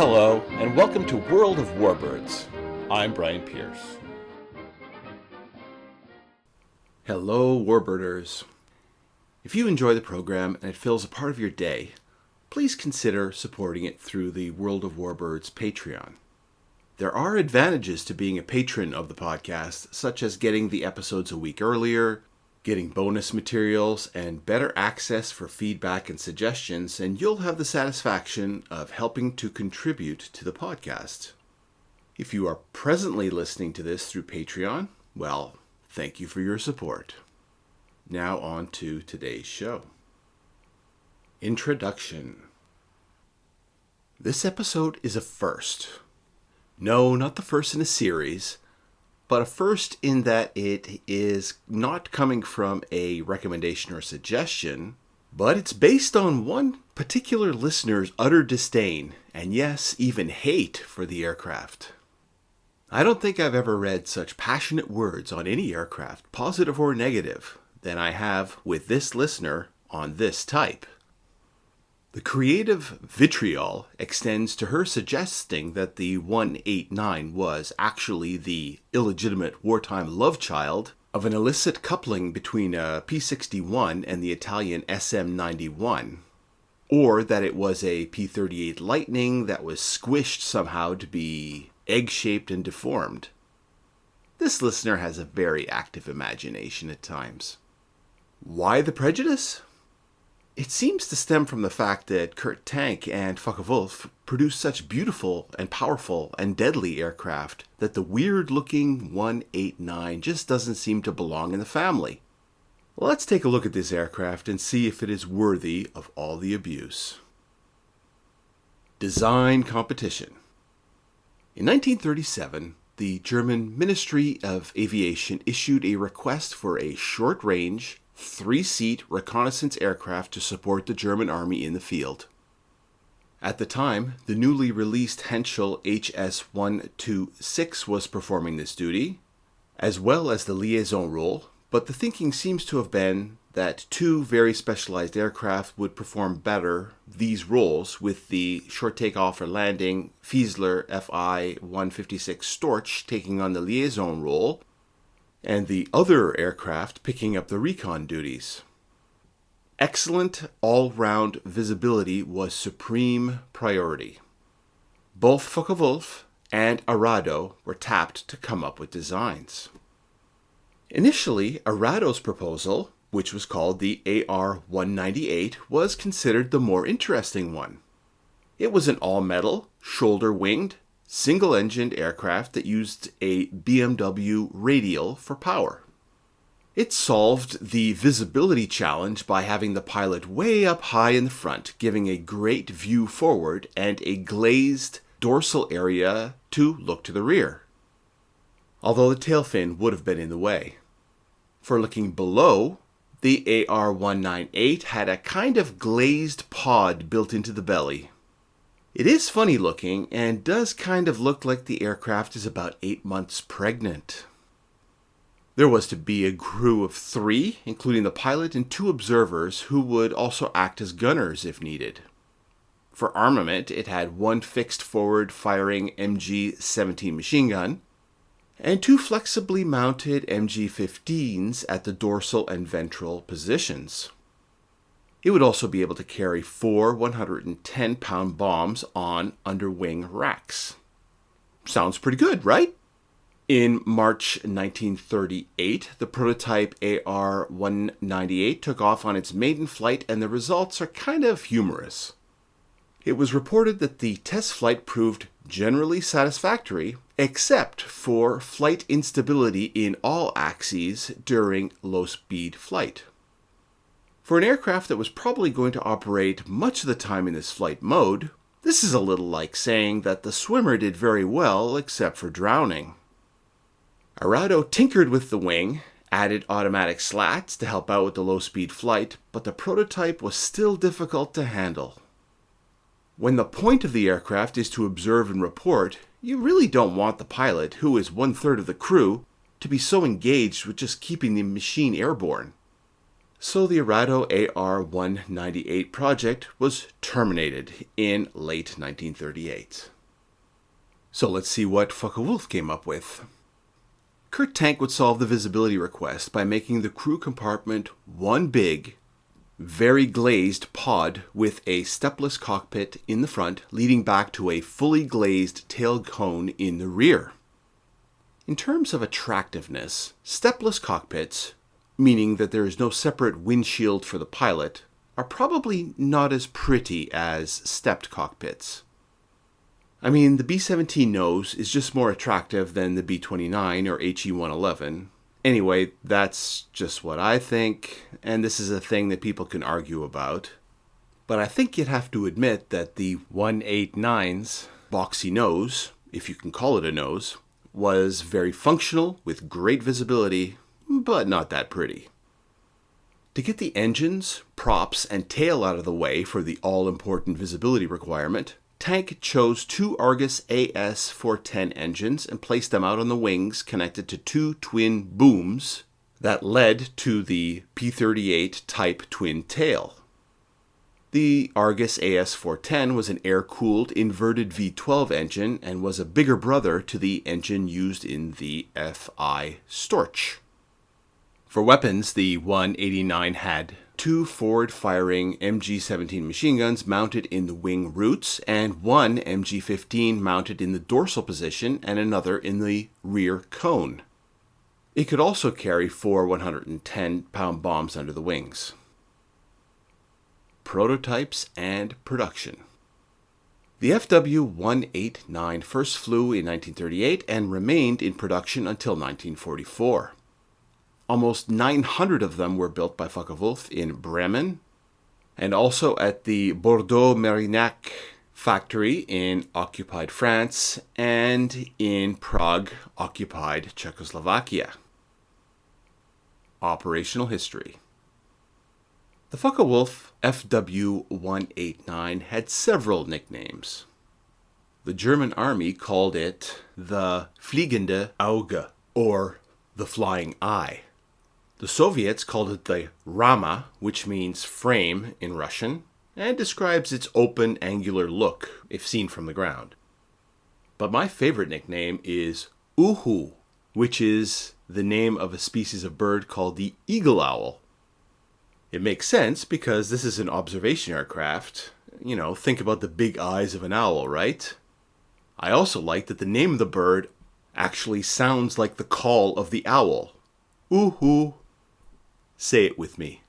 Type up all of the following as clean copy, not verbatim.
Hello, and welcome to World of Warbirds. I'm Brian Pierce. Hello, Warbirders. If you enjoy the program and it fills a part of your day, please consider supporting it through the World of Warbirds Patreon. There are advantages to being a patron of the podcast, such as getting the episodes a week earlier, getting bonus materials, and better access for feedback and suggestions, and you'll have the satisfaction of helping to contribute to the podcast. If you are presently listening to this through Patreon, well, thank you for your support. Now on to today's show. Introduction. This episode is a first. No, not the first in a series, but a first in that it is not coming from a recommendation or suggestion, but it's based on one particular listener's utter disdain, and yes, even hate for the aircraft. I don't think I've ever read such passionate words on any aircraft, positive or negative, than I have with this listener on this type. The creative vitriol extends to her suggesting that the 189 was actually the illegitimate wartime love child of an illicit coupling between a P-61 and the Italian SM-91, or that it was a P-38 Lightning that was squished somehow to be egg-shaped and deformed. This listener has a very active imagination at times. Why the prejudice? It seems to stem from the fact that Kurt Tank and Focke-Wulf produced such beautiful and powerful and deadly aircraft that the weird-looking 189 just doesn't seem to belong in the family. Let's take a look at this aircraft and see if it is worthy of all the abuse. Design competition. In 1937, the German Ministry of Aviation issued a request for a short-range, 3-seat reconnaissance aircraft to support the German army in the field. At the time, the newly released Henschel HS-126 was performing this duty, as well as the liaison role, but the thinking seems to have been that two very specialized aircraft would perform better these roles, with the short takeoff or landing Fiesler Fi-156 Storch taking on the liaison role, and the other aircraft picking up the recon duties. Excellent all-round visibility was supreme priority. Both Focke-Wulf and Arado were tapped to come up with designs. Initially, Arado's proposal, which was called the AR-198, was considered the more interesting one. It was an all-metal, shoulder-winged, single-engined aircraft that used a BMW radial for power. It solved the visibility challenge by having the pilot way up high in the front, giving a great view forward and a glazed dorsal area to look to the rear, although the tail fin would have been in the way. For looking below, the AR-198 had a kind of glazed pod built into the belly. It is funny looking and does kind of look like the aircraft is about 8 months pregnant. There was to be a crew of 3, including the pilot and 2 observers who would also act as gunners if needed. For armament, it had 1 fixed forward firing MG-17 machine gun and 2 flexibly mounted MG-15s at the dorsal and ventral positions. It would also be able to carry 4 110-pound bombs on underwing racks. Sounds pretty good, right? In March 1938, the prototype AR-198 took off on its maiden flight, and the results are kind of humorous. It was reported that the test flight proved generally satisfactory, except for flight instability in all axes during low-speed flight. For an aircraft that was probably going to operate much of the time in this flight mode, this is a little like saying that the swimmer did very well except for drowning. Arado tinkered with the wing, added automatic slats to help out with the low-speed flight, but the prototype was still difficult to handle. When the point of the aircraft is to observe and report, you really don't want the pilot, who is 1/3 of the crew, to be so engaged with just keeping the machine airborne. So the Arado AR-198 project was terminated in late 1938. So let's see what Focke-Wulf came up with. Kurt Tank would solve the visibility request by making the crew compartment one big, very glazed pod with a stepless cockpit in the front leading back to a fully glazed tail cone in the rear. In terms of attractiveness, stepless cockpits, meaning that there is no separate windshield for the pilot, are probably not as pretty as stepped cockpits. I mean, the B-17 nose is just more attractive than the B-29 or HE-111. Anyway, that's just what I think, and this is a thing that people can argue about. But I think you'd have to admit that the 189's boxy nose, if you can call it a nose, was very functional with great visibility, but not that pretty. To get the engines, props, and tail out of the way for the all-important visibility requirement, Tank chose two Argus AS410 engines and placed them out on the wings connected to two twin booms that led to the P-38 type twin tail. The Argus AS410 was an air-cooled inverted V12 engine and was a bigger brother to the engine used in the FI Storch. For weapons, the 189 had two forward-firing MG-17 machine guns mounted in the wing roots and one MG-15 mounted in the dorsal position and another in the rear cone. It could also carry four 110-pound bombs under the wings. Prototypes and production. The FW189 first flew in 1938 and remained in production until 1944. Almost 900 of them were built by Focke-Wulf in Bremen, and also at the Bordeaux-Merignac factory in occupied France and in Prague, occupied Czechoslovakia. Operational history. The Focke-Wulf FW189 had several nicknames. The German army called it the Fliegende Auge, or the Flying Eye. The Soviets called it the Rama, which means frame in Russian, and describes its open, angular look if seen from the ground. But my favorite nickname is Yoo Hoo, which is the name of a species of bird called the eagle owl. It makes sense because this is an observation aircraft. You know, think about the big eyes of an owl, right? I also like that the name of the bird actually sounds like the call of the owl. Yoo Hoo. Say it with me.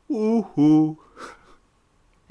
Yoo Hoo.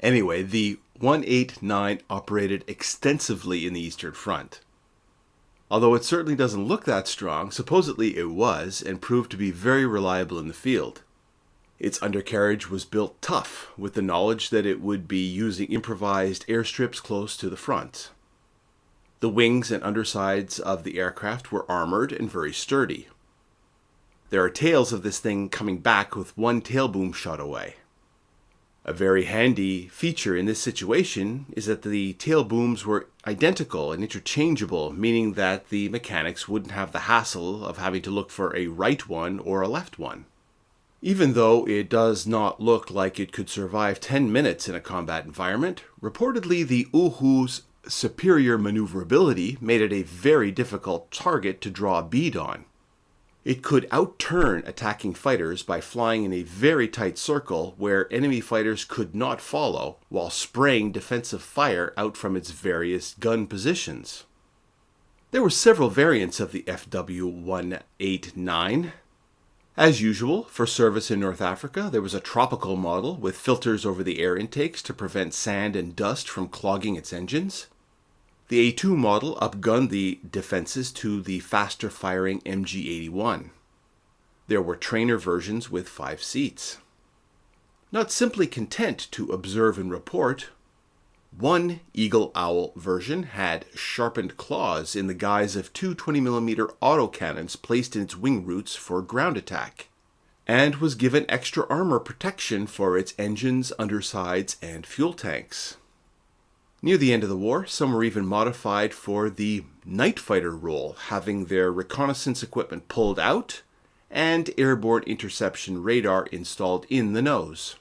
Anyway, the 189 operated extensively in the Eastern Front. Although it certainly doesn't look that strong, supposedly it was, and proved to be very reliable in the field. Its undercarriage was built tough, with the knowledge that it would be using improvised airstrips close to the front. The wings and undersides of the aircraft were armored and very sturdy. There are tales of this thing coming back with one tail boom shot away. A very handy feature in this situation is that the tail booms were identical and interchangeable, meaning that the mechanics wouldn't have the hassle of having to look for a right one or a left one. Even though it does not look like it could survive 10 minutes in a combat environment, reportedly the Yoo Hoo's superior maneuverability made it a very difficult target to draw a bead on. It could outturn attacking fighters by flying in a very tight circle where enemy fighters could not follow, while spraying defensive fire out from its various gun positions. There were several variants of the FW189. As usual, for service in North Africa, there was a tropical model with filters over the air intakes to prevent sand and dust from clogging its engines. The A2 model upgunned the defenses to the faster-firing MG81. There were trainer versions with 5 seats. Not simply content to observe and report, one Eagle Owl version had sharpened claws in the guise of two 20mm autocannons placed in its wing roots for ground attack, and was given extra armor protection for its engines, undersides, and fuel tanks. Near the end of the war, some were even modified for the night fighter role, having their reconnaissance equipment pulled out and airborne interception radar installed in the nose.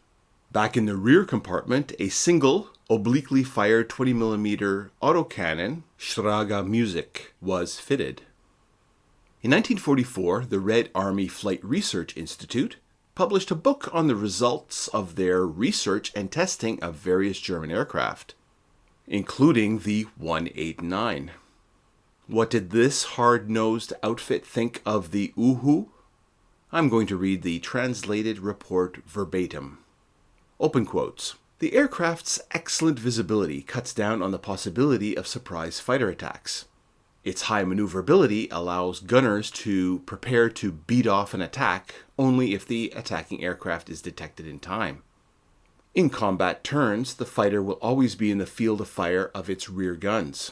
Back in the rear compartment, a single, obliquely fired 20mm autocannon, Schraga Music, was fitted. In 1944, the Red Army Flight Research Institute published a book on the results of their research and testing of various German aircraft, including the 189. What did this hard-nosed outfit think of the Yoo Hoo? I'm going to read the translated report verbatim. Open quotes. The aircraft's excellent visibility cuts down on the possibility of surprise fighter attacks. Its high maneuverability allows gunners to prepare to beat off an attack only if the attacking aircraft is detected in time. In combat turns, the fighter will always be in the field of fire of its rear guns.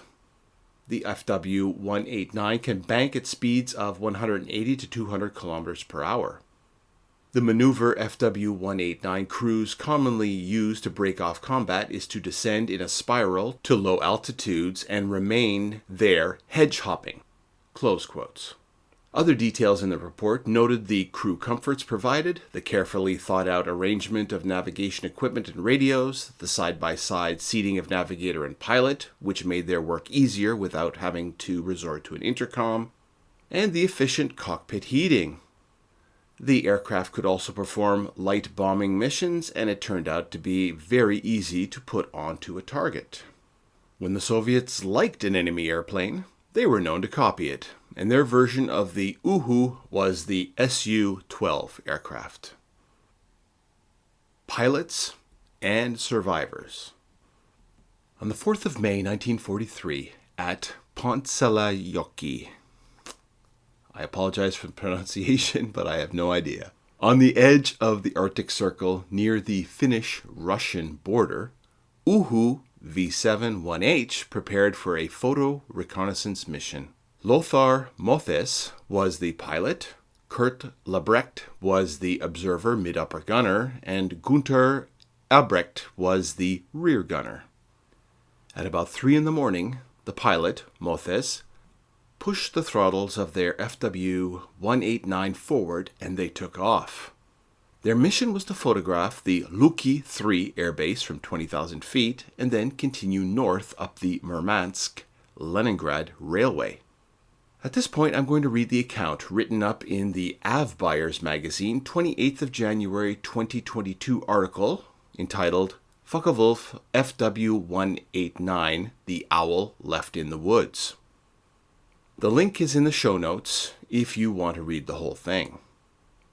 The FW189 can bank at speeds of 180 to 200 kilometers per hour. The maneuver FW189 crews commonly use to break off combat is to descend in a spiral to low altitudes and remain there hedge-hopping. Close quotes. Other details in the report noted the crew comforts provided, the carefully thought-out arrangement of navigation equipment and radios, the side-by-side seating of navigator and pilot, which made their work easier without having to resort to an intercom, and the efficient cockpit heating. The aircraft could also perform light bombing missions, and it turned out to be very easy to put onto a target. When the Soviets liked an enemy airplane, they were known to copy it, and their version of the Yoo Hoo was the Su-12 aircraft. Pilots and survivors. On the 4th of May 1943, at Pontsalajoki, I apologize for the pronunciation, but I have no idea. On the edge of the Arctic Circle near the Finnish-Russian border, Yoo Hoo V7-1H prepared for a photo reconnaissance mission. Lothar Mothes was the pilot, Kurt Lebrecht was the observer mid-upper gunner, and Gunther Albrecht was the rear gunner. At about 3 in the morning, the pilot, Mothes, pushed the throttles of their FW189 forward and they took off. Their mission was to photograph the Luki 3 airbase from 20,000 feet and then continue north up the Murmansk-Leningrad railway. At this point, I'm going to read the account written up in the Avbuyers magazine 28th of January 2022 article entitled Focke-Wulf FW189, The Owl Left in the Woods. The link is in the show notes if you want to read the whole thing.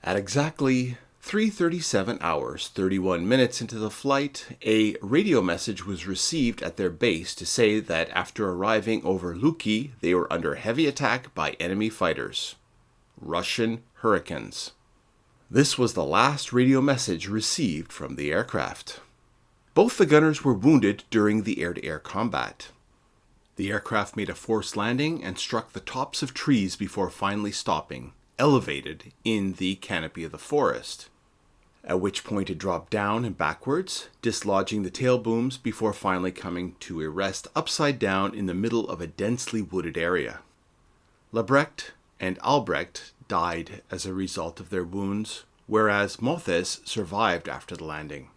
At exactly 3:37 hours, 31 minutes into the flight, a radio message was received at their base to say that after arriving over Luki, they were under heavy attack by enemy fighters, Russian Hurricanes. This was the last radio message received from the aircraft. Both the gunners were wounded during the air-to-air combat. The aircraft made a forced landing and struck the tops of trees before finally stopping, elevated in the canopy of the forest, at which point it dropped down and backwards, dislodging the tail booms before finally coming to a rest upside down in the middle of a densely wooded area. Lebrecht and Albrecht died as a result of their wounds, whereas Mothes survived after the landing.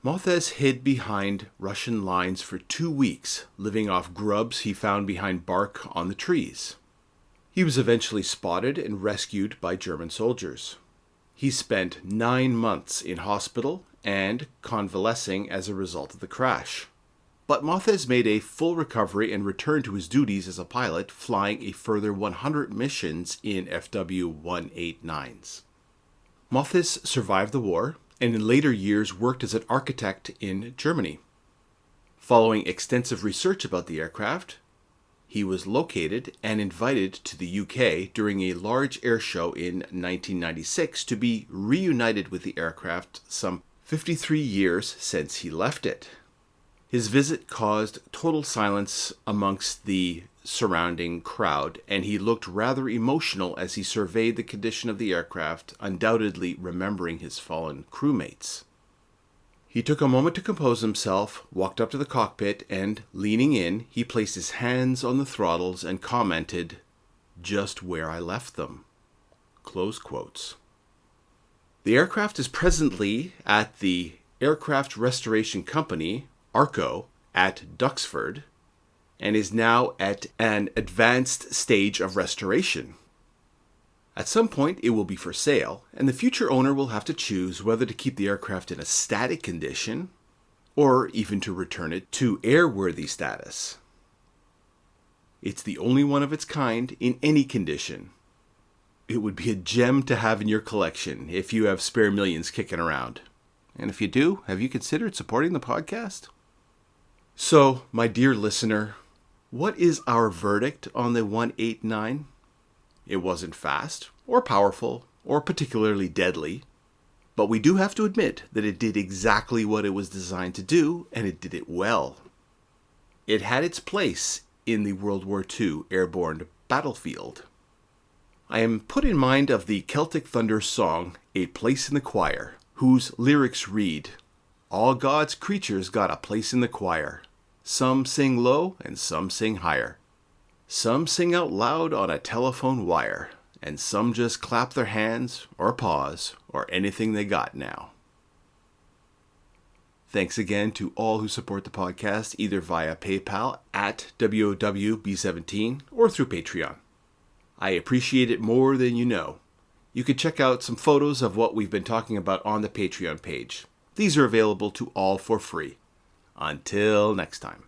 Mothes hid behind Russian lines for 2 weeks, living off grubs he found behind bark on the trees. He was eventually spotted and rescued by German soldiers. He spent 9 months in hospital and convalescing as a result of the crash. But Mothes made a full recovery and returned to his duties as a pilot, flying a further 100 missions in FW189s. Mothes survived the war, and in later years worked as an architect in Germany. Following extensive research about the aircraft, he was located and invited to the UK during a large air show in 1996 to be reunited with the aircraft some 53 years since he left it. His visit caused total silence amongst the surrounding crowd, and he looked rather emotional as he surveyed the condition of the aircraft, undoubtedly remembering his fallen crewmates. He took a moment to compose himself, walked up to the cockpit, and, leaning in, he placed his hands on the throttles and commented, "Just where I left them." Close quotes. The aircraft is presently at the Aircraft Restoration Company, ARCO, at Duxford, and is now at an advanced stage of restoration. At some point, it will be for sale, and the future owner will have to choose whether to keep the aircraft in a static condition or even to return it to airworthy status. It's the only one of its kind in any condition. It would be a gem to have in your collection if you have spare millions kicking around. And if you do, have you considered supporting the podcast? So, my dear listener, what is our verdict on the 189? It wasn't fast, or powerful, or particularly deadly. But we do have to admit that it did exactly what it was designed to do, and it did it well. It had its place in the World War II airborne battlefield. I am put in mind of the Celtic Thunder song, A Place in the Choir, whose lyrics read, "All God's creatures got a place in the choir. Some sing low and some sing higher. Some sing out loud on a telephone wire, and some just clap their hands, or pause, or anything they got now." Thanks again to all who support the podcast, either via PayPal at WOWB17 or through Patreon. I appreciate it more than you know. You can check out some photos of what we've been talking about on the Patreon page. These are available to all for free. Until next time.